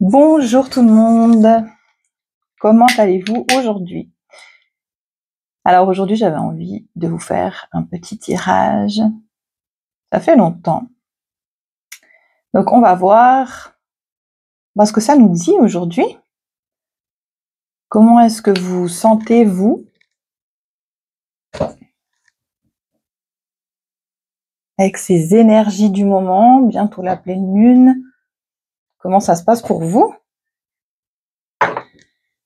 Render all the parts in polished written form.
Bonjour tout le monde, comment allez-vous aujourd'hui? Alors aujourd'hui j'avais envie de vous faire un petit tirage, ça fait longtemps. Donc on va voir ce que ça nous dit aujourd'hui. Comment est-ce que vous sentez-vous avec ces énergies du moment, bientôt la pleine lune? Comment ça se passe pour vous?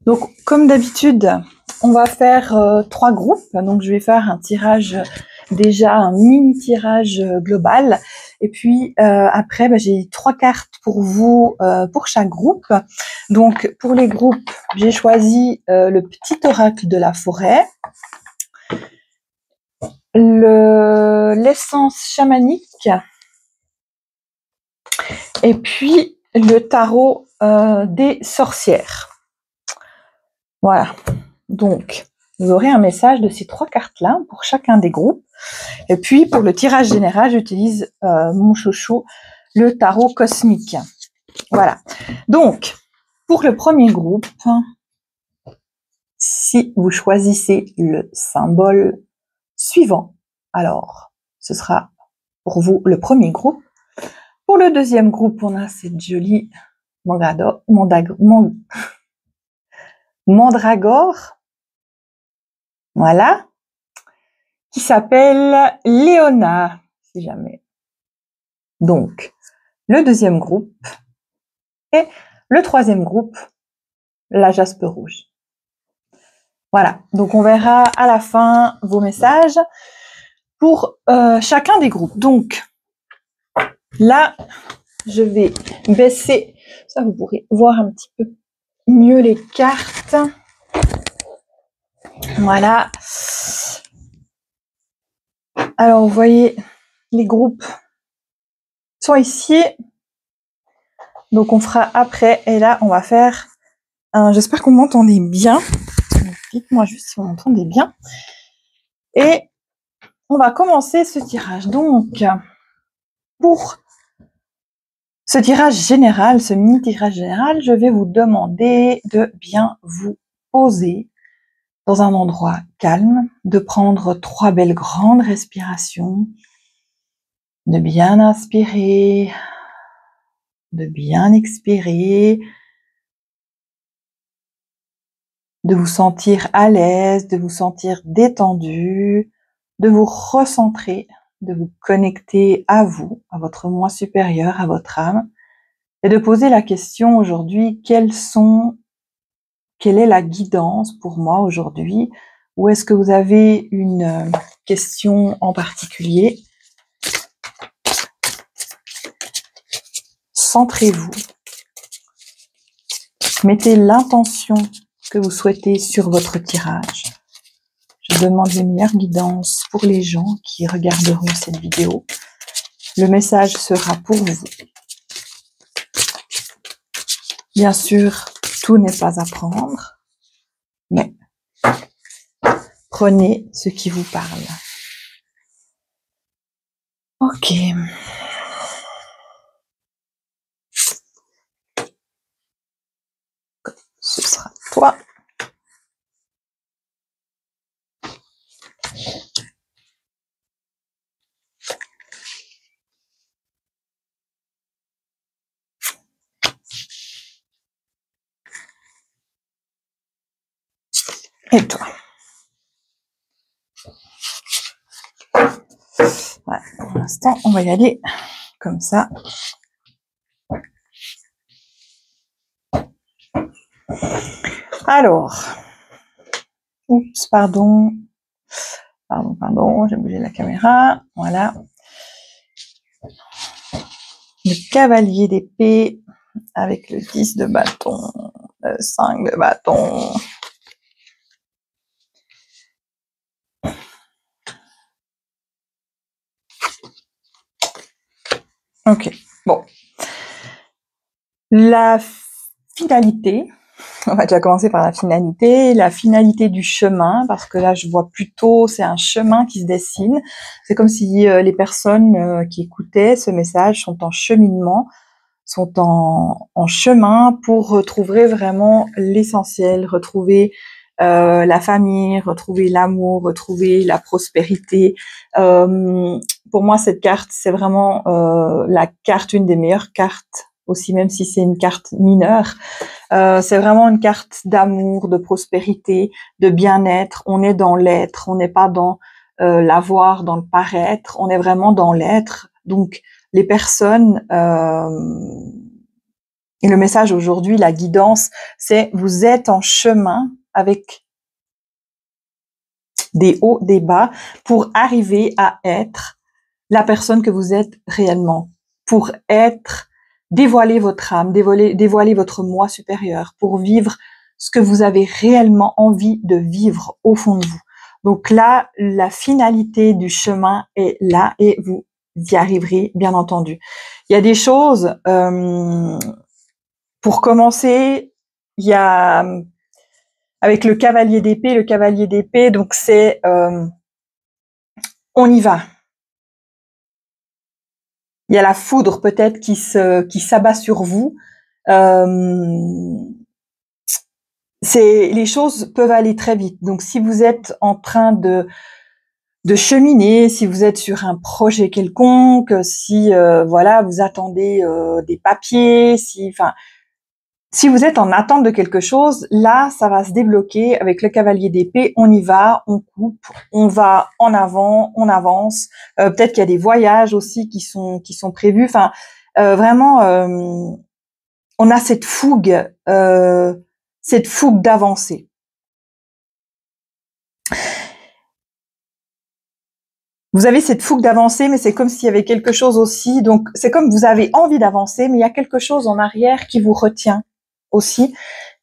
Donc comme d'habitude, on va faire 3 groupes. Donc je vais faire un tirage, déjà un mini tirage global. Et puis après, j'ai 3 cartes pour vous, pour chaque groupe. Donc pour les groupes, j'ai choisi le petit oracle de la forêt, l'essence chamanique, et puis le tarot des sorcières. Voilà. Donc, vous aurez un message de ces 3 cartes-là pour chacun des groupes. Et puis, pour le tirage général, j'utilise mon chouchou, le tarot cosmique. Voilà. Donc, pour le premier groupe, si vous choisissez le symbole suivant, alors, ce sera pour vous le premier groupe. Pour le deuxième groupe, on a cette jolie mandragore. Voilà. Qui s'appelle Léona, si jamais. Donc, le deuxième groupe et le troisième groupe, la jaspe rouge. Voilà, donc on verra à la fin vos messages pour chacun des groupes. Donc, là, je vais baisser, ça vous pourrez voir un petit peu mieux les cartes. Voilà. Alors, vous voyez, les groupes sont ici. Donc, on fera après. Et là, on va faire j'espère que vous m'entendez bien. Dites-moi juste si vous m'entendez bien. Et on va commencer ce tirage. Donc, pour ce tirage général, ce mini tirage général, je vais vous demander de bien vous poser dans un endroit calme, de prendre 3 belles grandes respirations, de bien inspirer, de bien expirer, de vous sentir à l'aise, de vous sentir détendu, de vous recentrer, de vous connecter à vous, à votre moi supérieur, à votre âme, et de poser la question aujourd'hui, quelle est la guidance pour moi aujourd'hui? Ou est-ce que vous avez une question en particulier? Centrez-vous. Mettez l'intention que vous souhaitez sur votre tirage. Je demande les meilleures guidances pour les gens qui regarderont cette vidéo. Le message sera pour vous. Bien sûr, tout n'est pas à prendre, mais prenez ce qui vous parle. Ok. Ce sera toi. Et toi. Voilà, pour l'instant, on va y aller comme ça. Alors, oups, pardon, j'ai bougé la caméra, voilà. Le cavalier d'épée avec le 10 de bâton, le 5 de bâton. Ok, bon. La finalité, on va déjà commencer par la finalité du chemin, parce que là je vois plutôt, c'est un chemin qui se dessine. C'est comme si les personnes qui écoutaient ce message sont en cheminement sont en chemin pour retrouver vraiment l'essentiel, retrouver la famille, retrouver l'amour, retrouver la prospérité. Pour moi, cette carte, c'est vraiment la carte, une des meilleures cartes aussi, même si c'est une carte mineure. C'est vraiment une carte d'amour, de prospérité, de bien-être. On est dans l'être, on n'est pas dans l'avoir, dans le paraître. On est vraiment dans l'être. Donc, les personnes et le message aujourd'hui, la guidance, c'est vous êtes en chemin avec des hauts, des bas, pour arriver à être la personne que vous êtes réellement, pour dévoiler votre âme, dévoiler votre moi supérieur, pour vivre ce que vous avez réellement envie de vivre au fond de vous. Donc là, la finalité du chemin est là et vous y arriverez, bien entendu. Il y a des choses, pour commencer, il y a avec le cavalier d'épée, donc c'est on y va. Il y a la foudre peut-être qui s'abat sur vous. Les choses peuvent aller très vite. Donc si vous êtes en train de cheminer, si vous êtes sur un projet quelconque, si voilà, vous attendez des papiers, si vous êtes en attente de quelque chose, là, ça va se débloquer avec le cavalier d'épée. On y va, on coupe, on va en avant, on avance. Peut-être qu'il y a des voyages aussi qui sont prévus. Enfin, vraiment, on a cette fougue d'avancer. Vous avez cette fougue d'avancer, mais c'est comme s'il y avait quelque chose aussi. Donc, c'est comme vous avez envie d'avancer, mais il y a quelque chose en arrière qui vous retient aussi.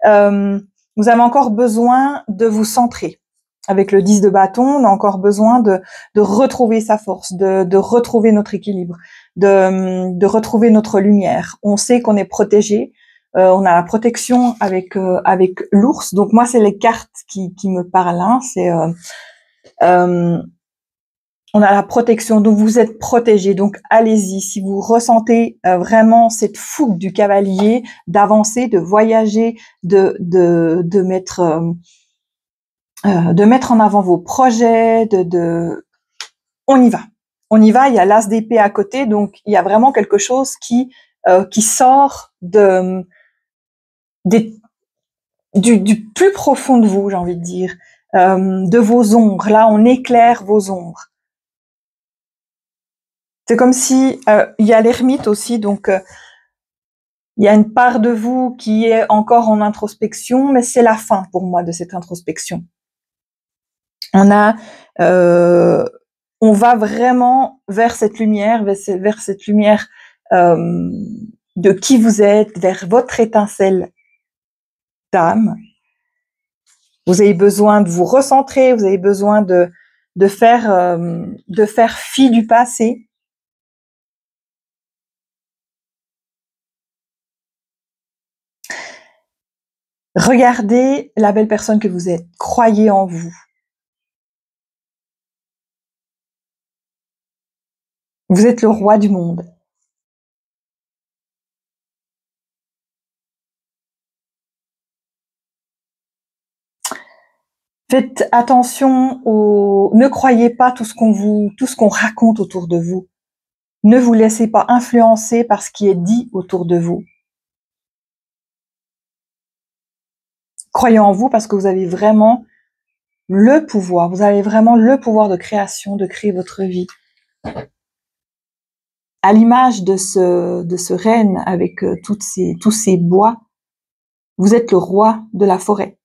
Vous avez encore besoin de vous centrer. Avec le 10 de bâton, on a encore besoin de retrouver sa force, de retrouver notre équilibre, de retrouver notre lumière. On sait qu'on est protégé. On a la protection avec l'ours. Donc moi, c'est les cartes qui me parlent. Hein. C'est on a la protection, donc vous êtes protégé. Donc allez-y, si vous ressentez vraiment cette fougue du cavalier, d'avancer, de voyager, de mettre en avant vos projets, on y va. On y va, il y a l'as d'épée à côté, donc il y a vraiment quelque chose qui sort du plus profond de vous, j'ai envie de dire, de vos ombres. Là, on éclaire vos ombres. C'est comme si il y a l'ermite aussi, donc il y a une part de vous qui est encore en introspection, mais c'est la fin pour moi de cette introspection. On va vraiment vers cette lumière, vers cette lumière de qui vous êtes, vers votre étincelle d'âme. Vous avez besoin de vous recentrer, vous avez besoin de faire fi du passé. Regardez la belle personne que vous êtes. Croyez en vous. Vous êtes le roi du monde. Faites attention ne croyez pas tout ce qu'on raconte autour de vous. Ne vous laissez pas influencer par ce qui est dit autour de vous. Croyez en vous parce que vous avez vraiment le pouvoir. Vous avez vraiment le pouvoir de création, de créer votre vie. À l'image de ce renne avec tous ces bois, vous êtes le roi de la forêt.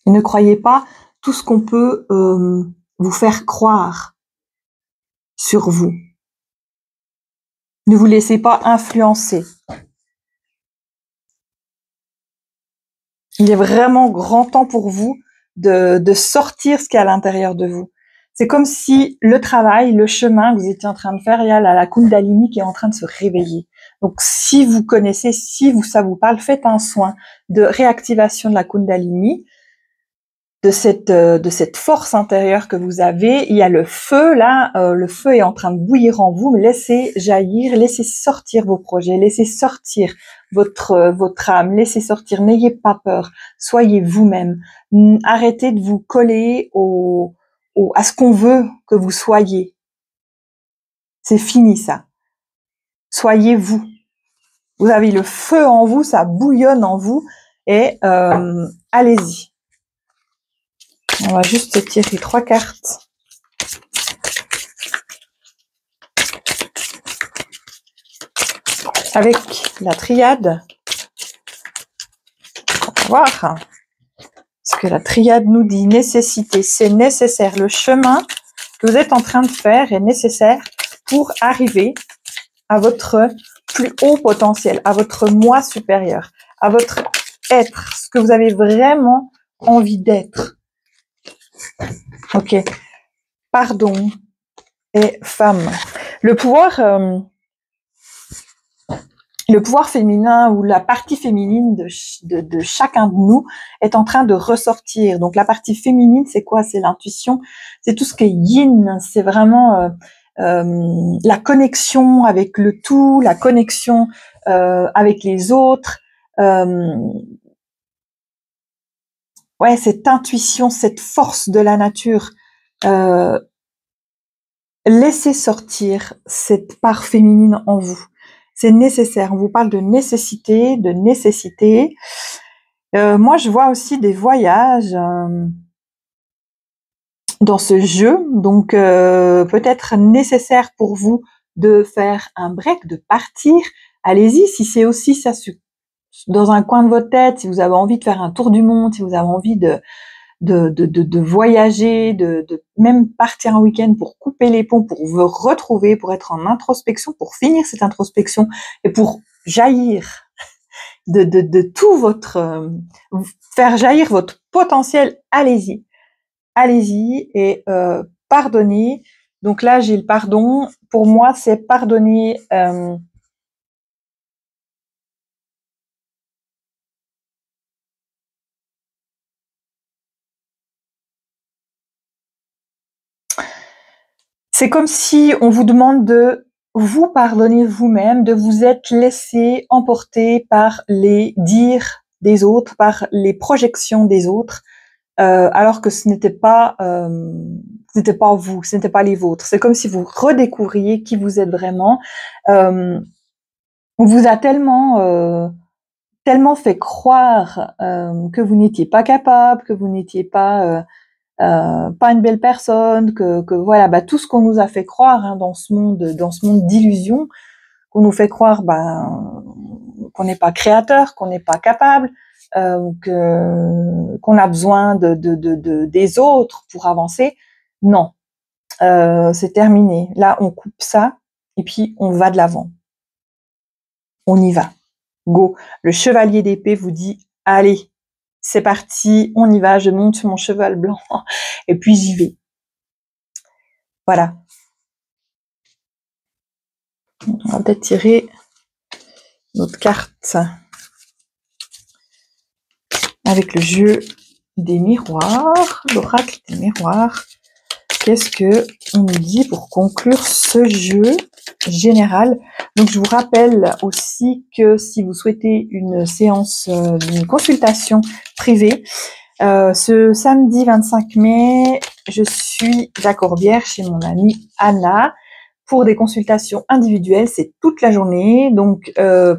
Et ne croyez pas tout ce qu'on peut vous faire croire sur vous. Ne vous laissez pas influencer. Il est vraiment grand temps pour vous de sortir ce qu'il y a à l'intérieur de vous. C'est comme si le travail, le chemin que vous étiez en train de faire, il y a la Kundalini qui est en train de se réveiller. Donc, si vous connaissez, ça vous parle, faites un soin de réactivation de la Kundalini. de cette force intérieure que vous avez. Il y a le feu là, le feu est en train de bouillir en vous, mais laissez jaillir, laissez sortir vos projets, laissez sortir votre âme, laissez sortir, n'ayez pas peur, soyez vous-même, arrêtez de vous coller à ce qu'on veut que vous soyez. C'est fini ça. Soyez vous. Vous avez le feu en vous, ça bouillonne en vous, et allez-y. On va juste tirer 3 cartes. Avec la triade, on va voir ce que la triade nous dit. Nécessité, c'est nécessaire. Le chemin que vous êtes en train de faire est nécessaire pour arriver à votre plus haut potentiel, à votre moi supérieur, à votre être, ce que vous avez vraiment envie d'être. Ok. Pardon et femme. Le pouvoir féminin ou la partie féminine de chacun de nous est en train de ressortir. Donc la partie féminine, c'est quoi? C'est l'intuition, c'est tout ce qui est yin, c'est vraiment la connexion avec le tout, la connexion avec les autres. Ouais, cette intuition, cette force de la nature. Laissez sortir cette part féminine en vous. C'est nécessaire. On vous parle de nécessité, de nécessité. Moi, je vois aussi des voyages dans ce jeu. Donc, peut-être nécessaire pour vous de faire un break, de partir. Allez-y, si c'est aussi ça dans un coin de votre tête, si vous avez envie de faire un tour du monde, si vous avez envie de voyager, de même partir un week-end pour couper les ponts, pour vous retrouver, pour être en introspection, pour finir cette introspection et pour jaillir de tout votre faire jaillir votre potentiel. Allez-y, allez-y et pardonnez. Donc là, j'ai le pardon. Pour moi, c'est pardonner. C'est comme si on vous demande de vous pardonner vous-même, de vous être laissé emporter par les dires des autres, par les projections des autres, alors que ce n'était pas vous, ce n'était pas les vôtres. C'est comme si vous redécouvriez qui vous êtes vraiment. On vous a tellement fait croire que vous n'étiez pas capable, que vous n'étiez pas une belle personne, que voilà, bah, tout ce qu'on nous a fait croire hein, dans ce monde d'illusions, qu'on nous fait croire qu'on n'est pas créateur, qu'on n'est pas capable, qu'on a besoin des autres pour avancer. Non, c'est terminé. Là, on coupe ça et puis on va de l'avant. On y va. Go. Le chevalier d'épée vous dit allez. C'est parti, on y va, je monte sur mon cheval blanc et puis j'y vais. Voilà. On va peut-être tirer notre carte avec le jeu des miroirs, l'oracle des miroirs. Qu'est-ce que on nous dit pour conclure ce jeu général? Donc je vous rappelle aussi que si vous souhaitez une séance, une consultation privée, ce samedi 25 mai, je suis à Corbière chez mon amie Anna pour des consultations individuelles. C'est toute la journée. Donc,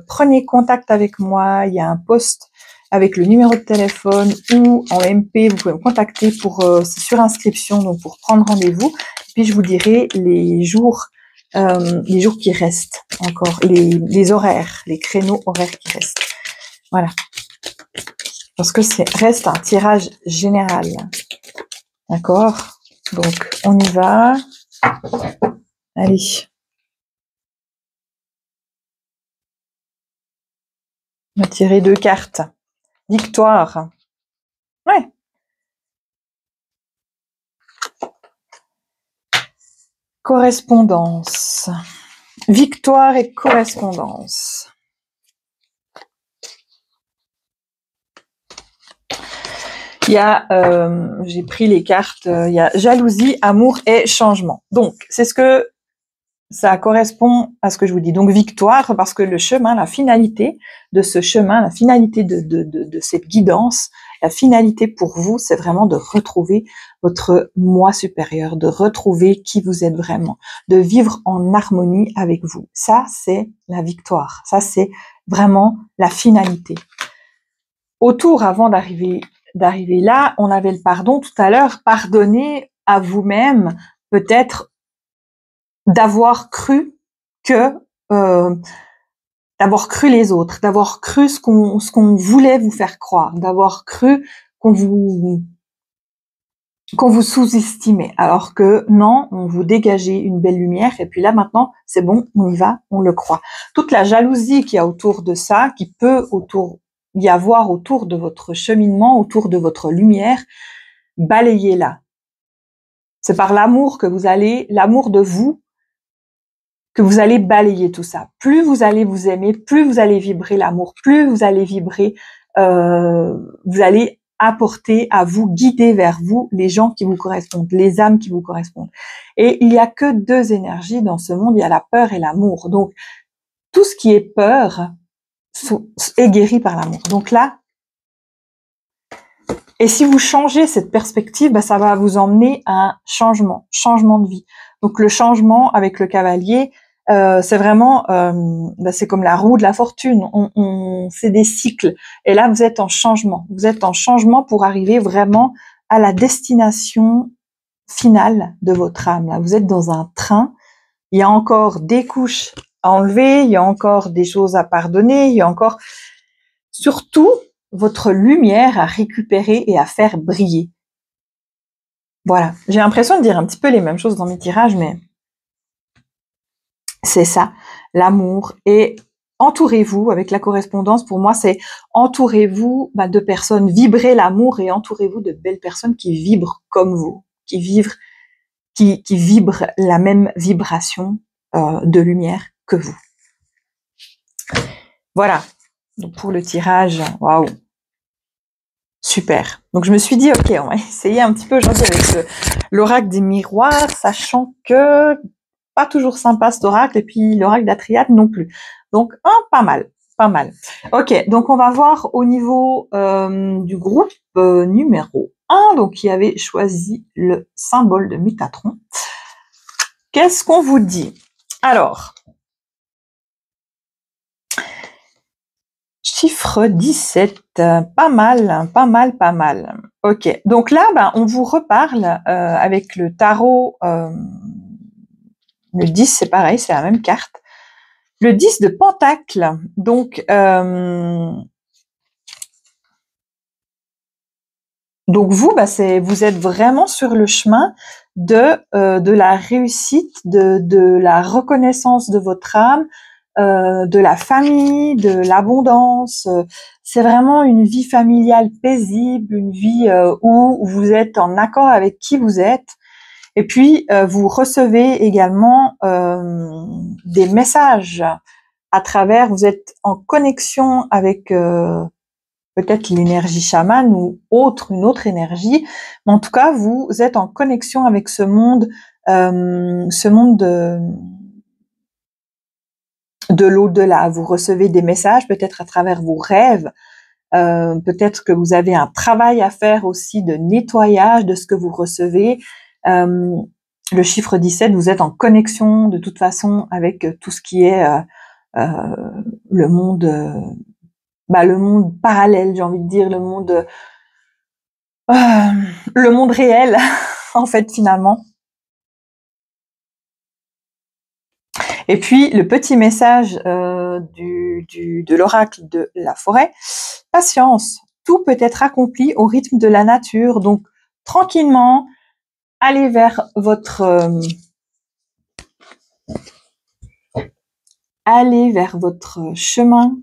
prenez contact avec moi. Il y a un post avec le numéro de téléphone ou en MP. Vous pouvez me contacter c'est sur inscription, donc pour prendre rendez-vous. Puis, je vous dirai les jours qui restent encore, les horaires, les créneaux horaires qui restent. Voilà. Parce que reste un tirage général. D'accord? Donc, on y va. Allez. On va tirer 2 cartes. Victoire. Ouais. Correspondance. Victoire et correspondance. Il y a, j'ai pris les cartes, il y a jalousie, amour et changement. Donc, c'est ce que ça correspond à ce que je vous dis. Donc, victoire, parce que le chemin, la finalité de ce chemin, la finalité de cette guidance, la finalité pour vous, c'est vraiment de retrouver votre moi supérieur, de retrouver qui vous êtes vraiment, de vivre en harmonie avec vous. Ça, c'est la victoire. Ça, c'est vraiment la finalité. Autour, avant d'arriver là, on avait le pardon tout à l'heure. Pardonner à vous-même, peut-être d'avoir cru que, d'avoir cru les autres, d'avoir cru ce qu'on voulait vous faire croire, d'avoir cru qu'on vous sous-estimait, alors que non, on vous dégageait une belle lumière, et puis là maintenant, c'est bon, on y va, on le croit. Toute la jalousie qu'il y a autour de ça, qui peut y avoir autour de votre cheminement, autour de votre lumière, balayez-la. C'est par l'amour l'amour de vous, que vous allez balayer tout ça. Plus vous allez vous aimer, plus vous allez vibrer l'amour, plus vous allez vibrer, vous allez apporter à vous, guider vers vous les gens qui vous correspondent, les âmes qui vous correspondent. Et il n'y a que deux énergies dans ce monde, il y a la peur et l'amour. Donc, tout ce qui est peur est guéri par l'amour. Donc là, et si vous changez cette perspective, bah, ça va vous emmener à un changement de vie. Donc le changement avec le cavalier, c'est vraiment, c'est comme la roue de la fortune. C'est des cycles. Et là, vous êtes en changement. Vous êtes en changement pour arriver vraiment à la destination finale de votre âme. Là, vous êtes dans un train. Il y a encore des couches à enlever. Il y a encore des choses à pardonner. Il y a encore, surtout, votre lumière à récupérer et à faire briller. Voilà. J'ai l'impression de dire un petit peu les mêmes choses dans mes tirages, mais c'est ça, l'amour. Et entourez-vous avec la correspondance. Pour moi, c'est entourez-vous de personnes, vibrez l'amour et entourez-vous de belles personnes qui vibrent comme vous, qui vibrent la même vibration de lumière que vous. Voilà. Donc pour le tirage, waouh, super. Donc je me suis dit, ok, on va essayer un petit peu aujourd'hui avec l'oracle des miroirs, sachant que pas toujours sympa cet oracle, et puis l'oracle d'Atriade non plus. Donc pas mal. Ok, donc on va voir au niveau du groupe numéro 1, donc qui avait choisi le symbole de Métatron. Qu'est-ce qu'on vous dit? Alors, chiffre 17, pas mal. Ok, donc là, on vous reparle avec le tarot, le 10, c'est pareil, c'est la même carte. Le 10 de Pentacle, donc vous, vous êtes vraiment sur le chemin de la réussite, de la reconnaissance de votre âme, de la famille, de l'abondance. C'est vraiment une vie familiale paisible, une vie où vous êtes en accord avec qui vous êtes. Et puis, vous recevez également des messages à travers, vous êtes en connexion avec peut-être l'énergie chamane ou une autre énergie, mais en tout cas, vous êtes en connexion avec ce monde de l'au-delà. Vous recevez des messages, peut-être à travers vos rêves, peut-être que vous avez un travail à faire aussi de nettoyage de ce que vous recevez. Le chiffre 17, vous êtes en connexion de toute façon avec tout ce qui est le monde parallèle, j'ai envie de dire, le monde réel, en fait, finalement. Et puis, le petit message de l'oracle de la forêt, patience, tout peut être accompli au rythme de la nature, donc tranquillement, allez vers votre chemin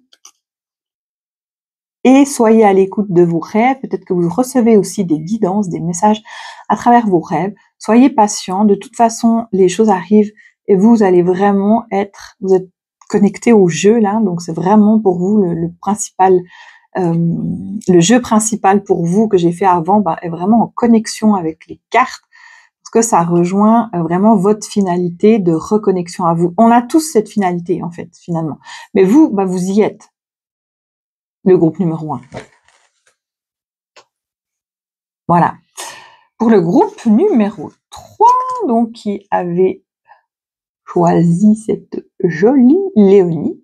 et soyez à l'écoute de vos rêves. Peut-être que vous recevez aussi des guidances, des messages à travers vos rêves. Soyez patient. De toute façon, les choses arrivent et vous allez vraiment vous êtes connecté au jeu là. Donc c'est vraiment pour vous le principal le jeu principal pour vous que j'ai fait avant est vraiment en connexion avec les cartes, parce que ça rejoint vraiment votre finalité de reconnexion à vous. On a tous cette finalité, en fait, finalement. Mais vous, vous y êtes. Le groupe numéro 1. Voilà. Pour le groupe numéro 3, donc, qui avait choisi cette jolie Léonie.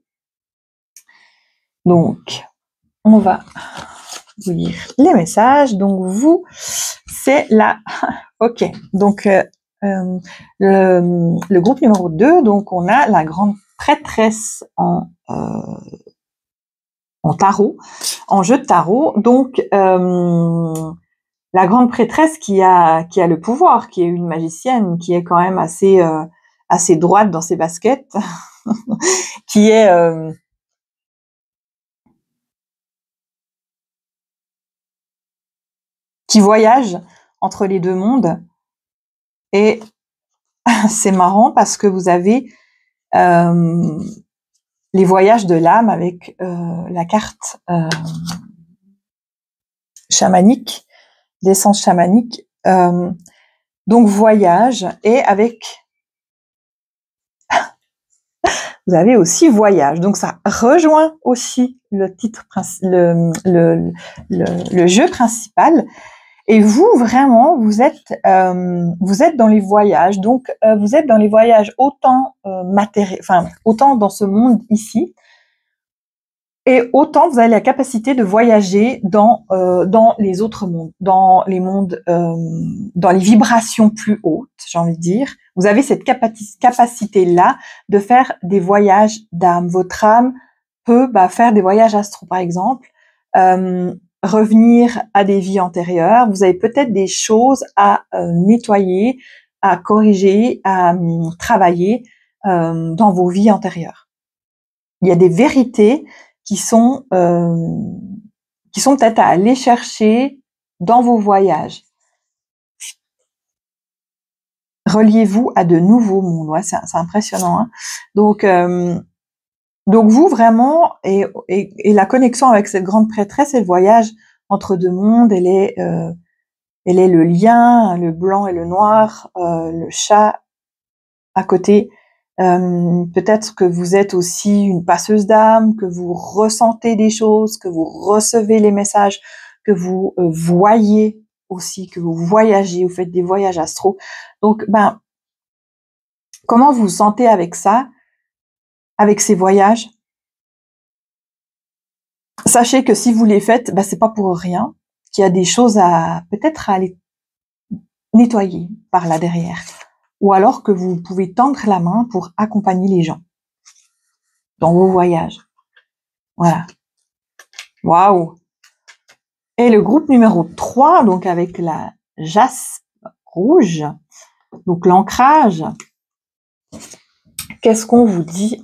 Donc, on va vous lire les messages. Donc, vous, c'est la... Ok. Donc, le groupe numéro 2, donc, on a la grande prêtresse en tarot, en jeu de tarot. Donc, la grande prêtresse qui a le pouvoir, qui est une magicienne, qui est quand même assez droite dans ses baskets, qui est qui voyage entre les deux mondes. Et c'est marrant parce que vous avez les voyages de l'âme avec la carte chamanique, d'essence chamanique. Donc voyage, et avec vous avez aussi voyage. Donc ça rejoint aussi le titre, le jeu principal. Et vous, vraiment, vous êtes dans les voyages. Donc vous êtes dans les voyages autant autant dans ce monde ici, et autant vous avez la capacité de voyager dans les autres mondes, dans les mondes, dans les vibrations plus hautes, j'ai envie de dire. Vous avez cette capacité-là de faire des voyages d'âme. Votre âme peut faire des voyages astro, par exemple, revenir à des vies antérieures. Vous avez peut-être des choses à nettoyer, à corriger, à travailler dans vos vies antérieures. Il y a des vérités qui sont peut-être à aller chercher dans vos voyages. Reliez-vous à de nouveaux mondes. Ouais, c'est impressionnant. Hein. Donc vous, vraiment, et la connexion avec cette grande prêtresse et le voyage entre deux mondes, elle est le lien, le blanc et le noir, le chat à côté. Peut-être que vous êtes aussi une passeuse d'âme, que vous ressentez des choses, que vous recevez les messages, que vous voyez aussi, que vous voyagez, vous faites des voyages astro. Donc, comment vous vous sentez avec ça, avec ces voyages? Sachez que si vous les faites, c'est pas pour rien, qu'il y a des choses peut-être à aller nettoyer par là derrière. Ou alors que vous pouvez tendre la main pour accompagner les gens dans vos voyages. Voilà. Waouh! Et le groupe numéro 3, donc avec la jaspe rouge, donc l'ancrage. Qu'est-ce qu'on vous dit?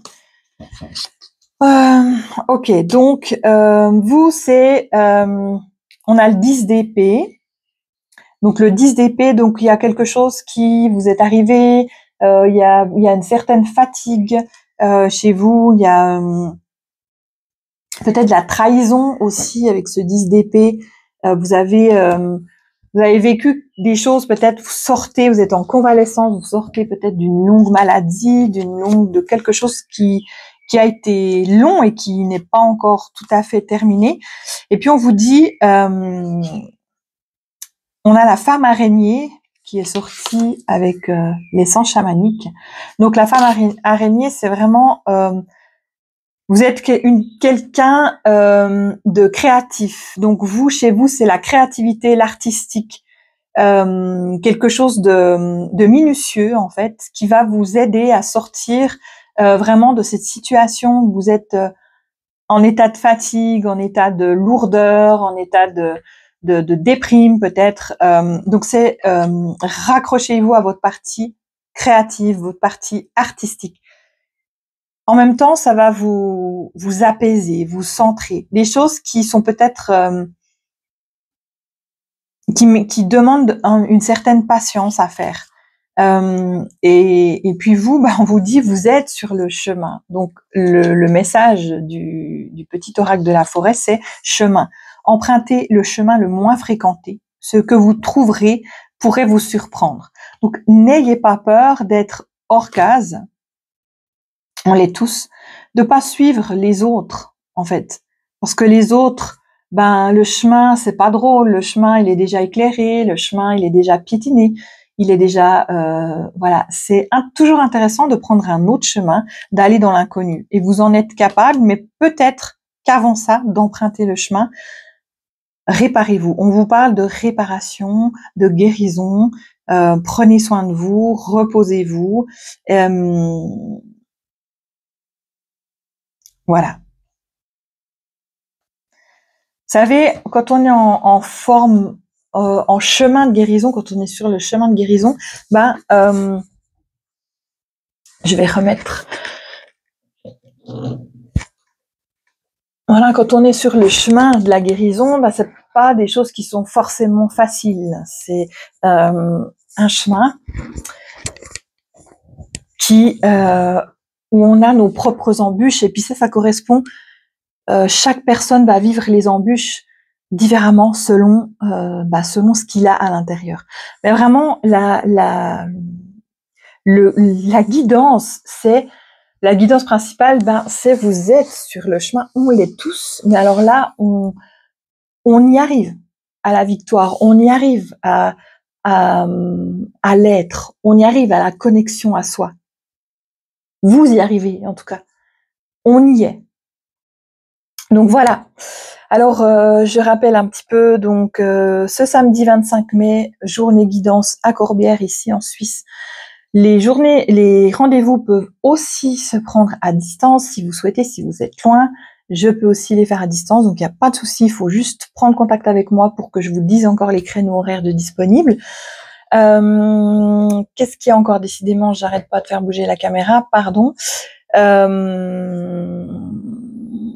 Ok, donc vous, c'est... on a le 10 d'épée. Donc le 10 d'épée, donc il y a quelque chose qui vous est arrivé, il y a une certaine fatigue chez vous, il y a peut-être de la trahison aussi avec ce 10 d'épée. Vous avez vécu des choses, peut-être vous sortez, vous êtes en convalescence, vous sortez peut-être d'une longue maladie, de quelque chose qui a été long et qui n'est pas encore tout à fait terminé. Et puis on vous dit... on a la femme araignée qui est sortie avec l'essence chamanique. Donc la femme araignée, c'est vraiment vous êtes quelqu'un de créatif. Donc vous, chez vous, c'est la créativité, l'artistique, quelque chose de minutieux en fait, qui va vous aider à sortir vraiment de cette situation où vous êtes en état de fatigue, en état de lourdeur, en état de déprime peut-être. Donc c'est raccrochez-vous à votre partie créative, votre partie artistique. En même temps, ça va vous apaiser, vous centrer. Des choses qui sont peut-être qui demandent une certaine patience à faire. Et puis vous, on vous dit, vous êtes sur le chemin. Donc le message du petit oracle de la forêt, c'est chemin. Empruntez le chemin le moins fréquenté. Ce que vous trouverez pourrait vous surprendre. Donc n'ayez pas peur d'être hors case. On l'est tous, de pas suivre les autres, en fait. Parce que les autres, le chemin, c'est pas drôle, le chemin, il est déjà éclairé, le chemin, il est déjà piétiné, il est déjà, voilà. C'est toujours intéressant de prendre un autre chemin, d'aller dans l'inconnu. Et vous en êtes capable, mais peut-être qu'avant ça, d'emprunter le chemin, réparez-vous. On vous parle de réparation, de guérison, prenez soin de vous, reposez-vous, voilà. Vous savez, quand on est en forme, en chemin de guérison, quand on est sur le chemin de guérison, je vais remettre. Voilà, quand on est sur le chemin de la guérison, c'est pas des choses qui sont forcément faciles. C'est un chemin qui où on a nos propres embûches, et puis ça correspond. Chaque personne va vivre les embûches différemment selon ce qu'il a à l'intérieur. Mais vraiment, la guidance, c'est la guidance principale, c'est vous êtes sur le chemin, on l'est tous, mais alors là, on y arrive à la victoire, on y arrive à l'être, on y arrive à la connexion à soi. Vous y arrivez, en tout cas. On y est. Donc voilà. Alors, je rappelle un petit peu, donc ce samedi 25 mai, journée guidance à Corbière, ici en Suisse. Les rendez-vous peuvent aussi se prendre à distance si vous souhaitez, si vous êtes loin. Je peux aussi les faire à distance, donc il n'y a pas de souci. Il faut juste prendre contact avec moi pour que je vous dise encore les créneaux horaires de disponibles. Qu'est-ce qu'il y a encore? Décidément, j'arrête pas de faire bouger la caméra, pardon.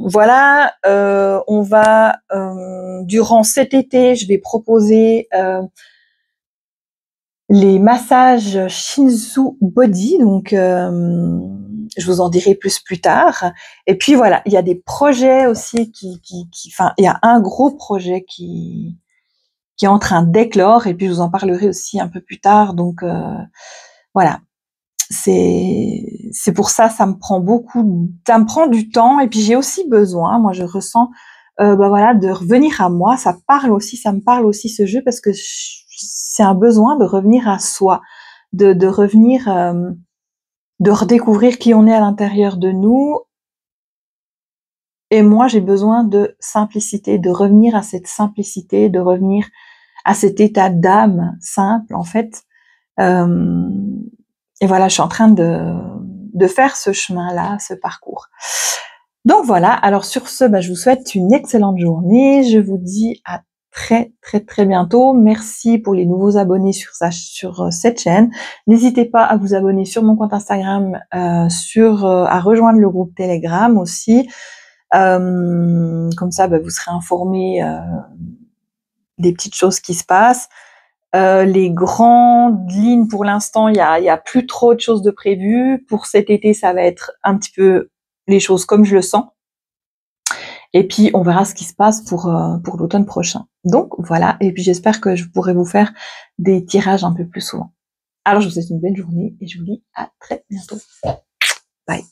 Voilà, on va durant cet été, je vais proposer les massages Shinzu Body, donc je vous en dirai plus tard. Et puis voilà, il y a des projets aussi il y a un gros projet qui est en train d'éclore, et puis je vous en parlerai aussi un peu plus tard. Donc voilà. C'est pour ça me prend du temps, et puis j'ai aussi besoin, moi je ressens de revenir à moi. Ça me parle aussi ce jeu, parce que c'est un besoin de revenir à soi, de revenir, de redécouvrir qui on est à l'intérieur de nous. Et moi j'ai besoin de simplicité, de revenir à cette simplicité, de revenir à cet état d'âme simple, en fait. Et voilà, je suis en train de faire ce chemin-là, ce parcours. Donc voilà, alors sur ce, je vous souhaite une excellente journée. Je vous dis à très bientôt. Merci pour les nouveaux abonnés sur cette chaîne. N'hésitez pas à vous abonner sur mon compte Instagram, à rejoindre le groupe Telegram aussi. Comme ça, vous serez informés des petites choses qui se passent. Les grandes lignes, pour l'instant, il y a plus trop de choses de prévues. Pour cet été, ça va être un petit peu les choses comme je le sens. Et puis, on verra ce qui se passe pour l'automne prochain. Donc, voilà. Et puis, j'espère que je pourrai vous faire des tirages un peu plus souvent. Alors, je vous souhaite une belle journée et je vous dis à très bientôt. Bye.